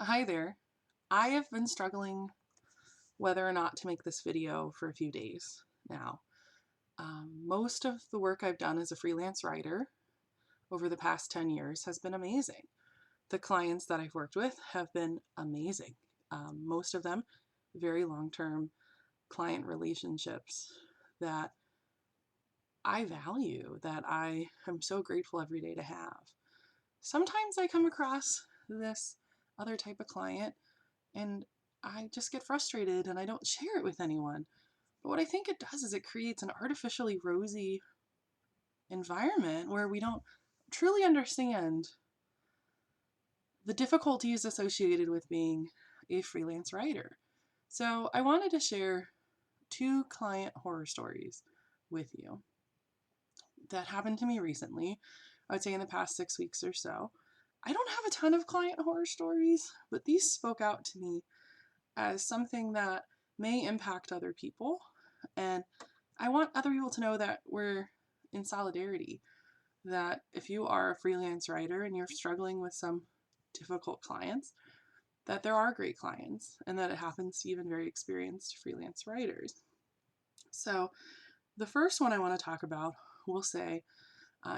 Hi there. I have been struggling whether or not to make this video for a few days now. Most of the work I've done as a freelance writer over the past 10 years has been amazing. The clients that I've worked with have been amazing. Most of them very long-term client relationships that I value, that I am so grateful every day to have. Sometimes I come across this other type of client and I just get frustrated and I don't share it with anyone. But what I think it does is it creates an artificially rosy environment where we don't truly understand the difficulties associated with being a freelance writer. So I wanted to share two client horror stories with you that happened to me recently. I would say in the past 6 weeks or so. I don't have a ton of client horror stories, but these spoke out to me as something that may impact other people. And I want other people to know that we're in solidarity, that if you are a freelance writer and you're struggling with some difficult clients, that there are great clients and that it happens to even very experienced freelance writers. So the first one I want to talk about, we'll say,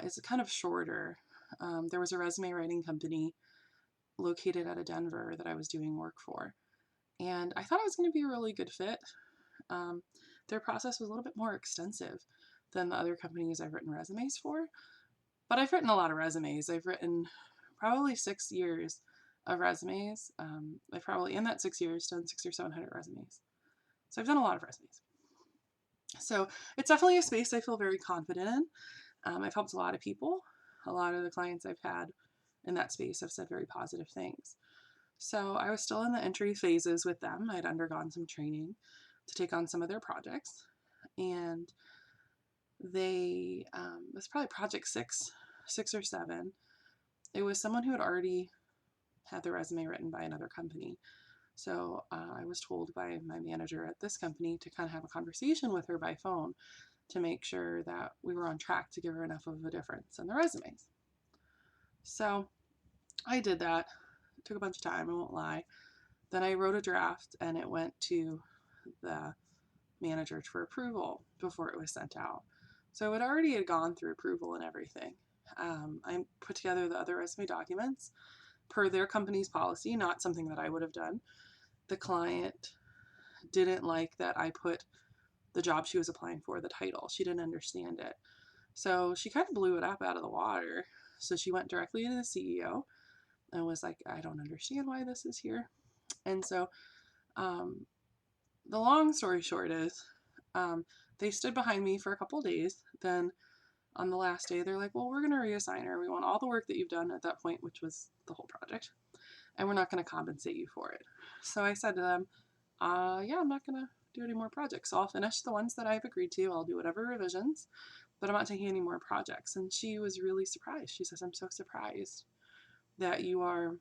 is kind of shorter. There was a resume writing company located out of Denver that I was doing work for. And I thought it was going to be a really good fit. Their process was a little bit more extensive than the other companies I've written resumes for. But I've written a lot of resumes. I've written probably 6 years of resumes. I've probably, in that 6 years, done 600 or 700 resumes. So I've done a lot of resumes. So it's definitely a space I feel very confident in. I've helped a lot of people. A lot of the clients I've had in that space have said very positive things. So I was still in the entry phases with them. I'd undergone some training to take on some of their projects. And it was probably project six or seven. It was someone who had already had their resume written by another company. So I was told by my manager at this company to kind of have a conversation with her by phone to make sure that we were on track to give her enough of a difference in the resumes. So I did that. It took a bunch of time, I won't lie. Then I wrote a draft and it went to the manager for approval before it was sent out. So it already had gone through approval and everything. I put together the other resume documents per their company's policy, not something that I would have done. The client didn't like that I put the job she was applying for, the title. She didn't understand it. So she kind of blew it up out of the water. So she went directly to the CEO and was like, I don't understand why this is here. And so um, the long story short is they stood behind me for a couple of days. Then on the last day, they're like, well, we're going to reassign her. We want all the work that you've done at that point, which was the whole project, and we're not going to compensate you for it. So I said to them, yeah, I'm not going to do any more projects. So I'll finish the ones that I've agreed to. I'll do whatever revisions, but I'm not taking any more projects. And she was really surprised. She says, I'm so surprised that you are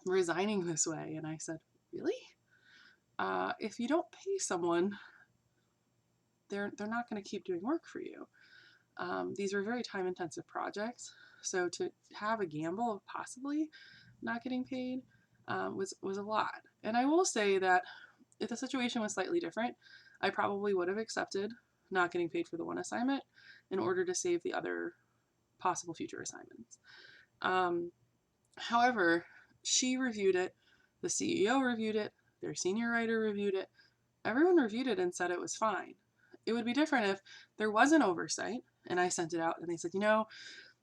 resigning this way. And I said, really? If you don't pay someone, they're not going to keep doing work for you. These were very time intensive projects. So to have a gamble of possibly not getting paid was a lot. And I will say that if the situation was slightly different, I probably would have accepted not getting paid for the one assignment in order to save the other possible future assignments. However, she reviewed it, the CEO reviewed it, their senior writer reviewed it, everyone reviewed it and said it was fine. It would be different if there was an oversight and I sent it out and they said,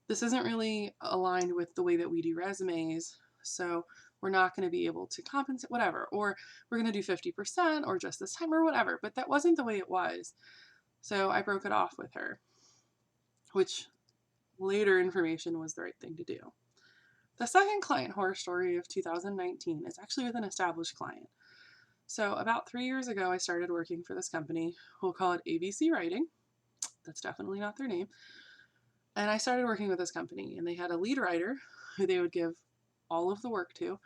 this isn't really aligned with the way that we do resumes, so we're not going to be able to compensate, whatever, or we're going to do 50% or just this time or whatever. But that wasn't the way it was. So I broke it off with her, which later information was the right thing to do. The second client horror story of 2019 is actually with an established client. So about 3 years ago, I started working for this company. We'll call it ABC Writing. That's definitely not their name. And I started working with this company, and they had a lead writer who they would give all of the work to.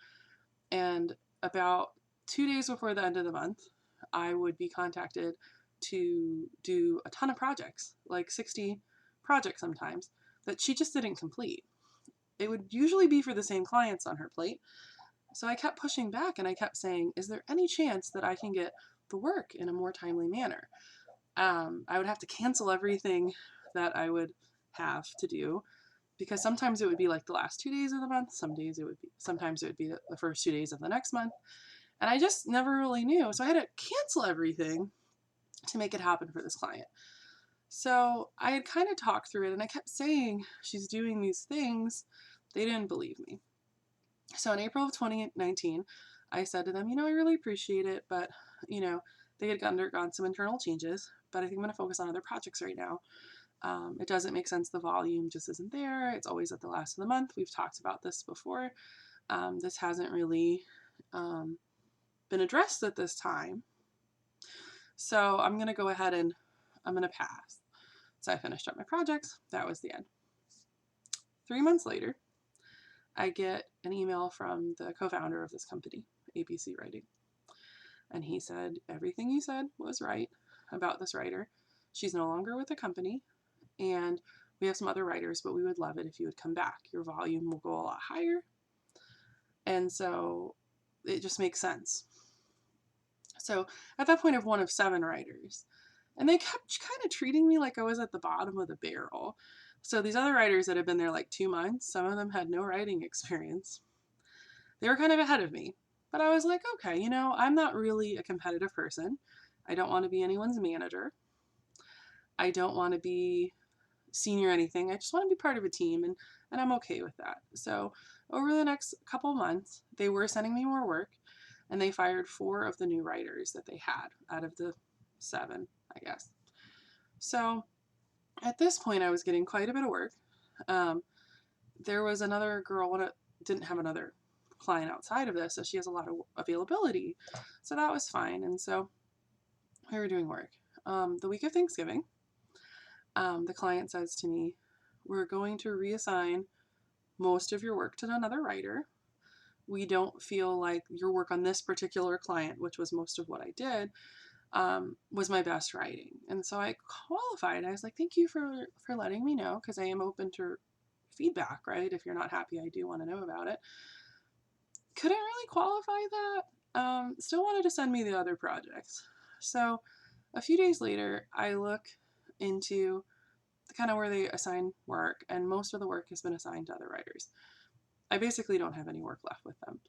And about 2 days before the end of the month, I would be contacted to do a ton of projects, like 60 projects sometimes, that she just didn't complete. It would usually be for the same clients on her plate, So I kept pushing back and I kept saying, is there any chance that I can get the work in a more timely manner? I would have to cancel everything that I would have to do, because sometimes it would be like the last 2 days of the month, sometimes it would be the first 2 days of the next month. And I just never really knew. So I had to cancel everything to make it happen for this client. So I had kind of talked through it and I kept saying, she's doing these things. They didn't believe me. So in April of 2019, I said to them, I really appreciate it, but, they had undergone some internal changes, but I think I'm going to focus on other projects right now. It doesn't make sense. The volume just isn't there. It's always at the last of the month. We've talked about this before. This hasn't really been addressed at this time. So I'm going to go ahead and I'm going to pass. So I finished up my projects. That was the end. 3 months later, I get an email from the co-founder of this company, ABC Writing. And he said, everything you said was right about this writer. She's no longer with the company, and we have some other writers, but we would love it if you would come back. Your volume will go a lot higher. And so it just makes sense. So at that point, I'm one of 7 writers. And they kept kind of treating me like I was at the bottom of the barrel. So these other writers that had been there like 2 months, some of them had no writing experience. They were kind of ahead of me. But I was like, okay, I'm not really a competitive person. I don't want to be anyone's manager. I don't want to be senior or anything. I just want to be part of a team, and I'm okay with that. So over the next couple months, they were sending me more work, and they fired 4 of the new writers that they had out of the 7, I guess. So at this point, I was getting quite a bit of work. There was another girl that didn't have another client outside of this, so she has a lot of availability. So that was fine. And so we were doing work. The week of Thanksgiving, the client says to me, we're going to reassign most of your work to another writer. We don't feel like your work on this particular client, which was most of what I did, was my best writing. And so I qualified. I was like, thank you for letting me know, because I am open to feedback, right? If you're not happy, I do want to know about it. Couldn't really qualify that. Still wanted to send me the other projects. So a few days later, I look into kind of where they assign work, and most of the work has been assigned to other writers. I basically don't have any work left with them.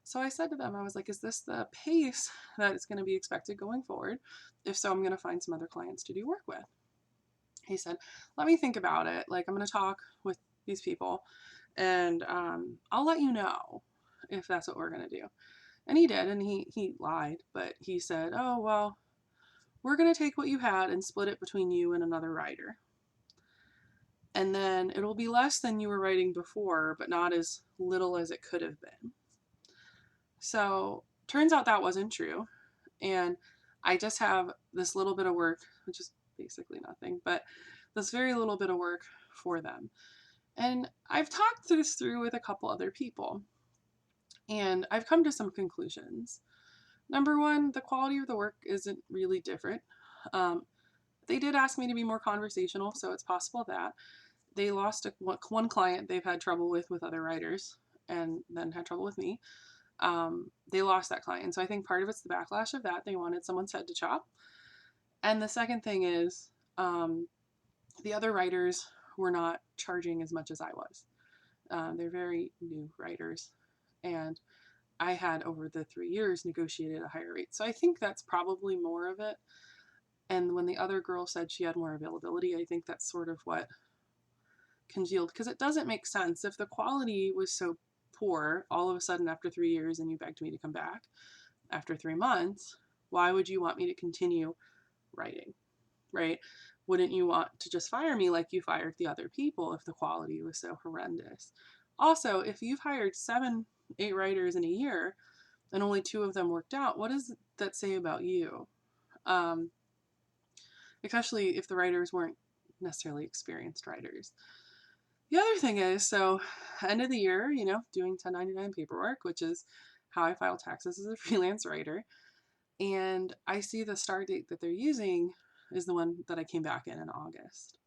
So I said to them, I was like, is this the pace that is going to be expected going forward? If so, I'm going to find some other clients to do work with. He said, let me think about it. Like, I'm going to talk with these people, and I'll let you know if that's what we're going to do. And he did, and he lied, but he said, oh, well, we're going to take what you had and split it between you and another writer. And then it'll be less than you were writing before, but not as little as it could have been. So turns out that wasn't true. And I just have this little bit of work, which is basically nothing, but this very little bit of work for them. And I've talked this through with a couple other people, and I've come to some conclusions. Number one, the quality of the work isn't really different. They did ask me to be more conversational, so it's possible that they lost one client they've had trouble with other writers, and then had trouble with me. They lost that client. And so I think part of it's the backlash of that. They wanted someone's head to chop. And the second thing is, the other writers were not charging as much as I was. They're very new writers, and I had over the 3 years negotiated a higher rate. So I think that's probably more of it. And when the other girl said she had more availability, I think that's sort of what congealed, because it doesn't make sense. If the quality was so poor all of a sudden after 3 years and you begged me to come back after 3 months, why would you want me to continue writing, right? Wouldn't you want to just fire me like you fired the other people if the quality was so horrendous? Also, if you've hired 7, 8 writers in a year and only 2 of them worked out, what does that say about you? Especially if the writers weren't necessarily experienced writers. The other thing is, so end of the year, doing 1099 paperwork, which is how I file taxes as a freelance writer. And I see the start date that they're using is the one that I came back in August.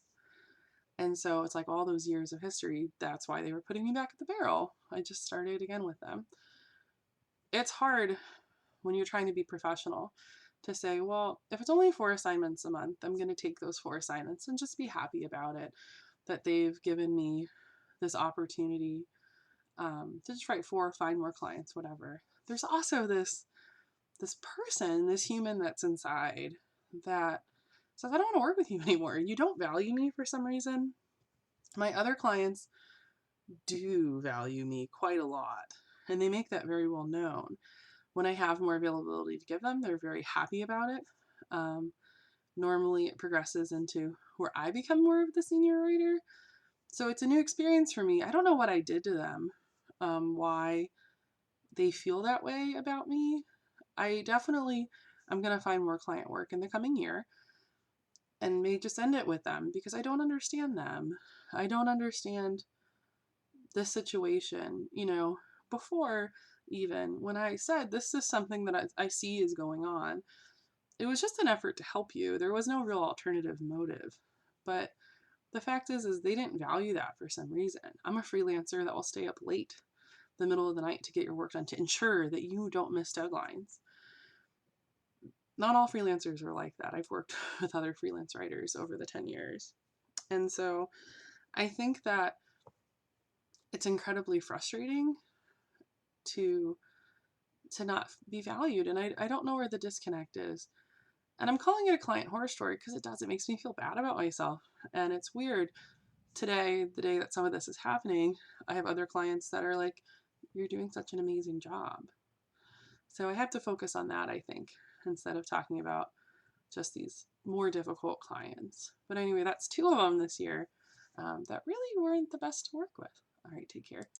And so it's like all those years of history, that's why they were putting me back at the barrel. I just started again with them. it's hard when you're trying to be professional to say, well, if it's only 4 assignments a month, I'm going to take those 4 assignments and just be happy about it, that they've given me this opportunity to just write 4 or 5 more clients, whatever. There's also this person, this human that's inside that says, I don't want to work with you anymore. You don't value me for some reason. My other clients do value me quite a lot, and they make that very well known. When I have more availability to give them, they're very happy about it. Normally it progresses into where I become more of the senior writer. So it's a new experience for me. I don't know what I did to them, why they feel that way about me. I'm going to find more client work in the coming year and may just end it with them because I don't understand them. I don't understand this situation, before, even when I said this is something that I see is going on, it was just an effort to help you. There was no real alternative motive. But the fact is they didn't value that for some reason. I'm a freelancer that will stay up late the middle of the night to get your work done to ensure that you don't miss deadlines. Not all freelancers are like that. I've worked with other freelance writers over the 10 years. And so I think that it's incredibly frustrating to not be valued. And I don't know where the disconnect is. And I'm calling it a client horror story because it does. It makes me feel bad about myself. And it's weird. Today, the day that some of this is happening, I have other clients that are like, you're doing such an amazing job. So I have to focus on that, I think, instead of talking about just these more difficult clients. But anyway, that's 2 of them this year that really weren't the best to work with. All right, take care.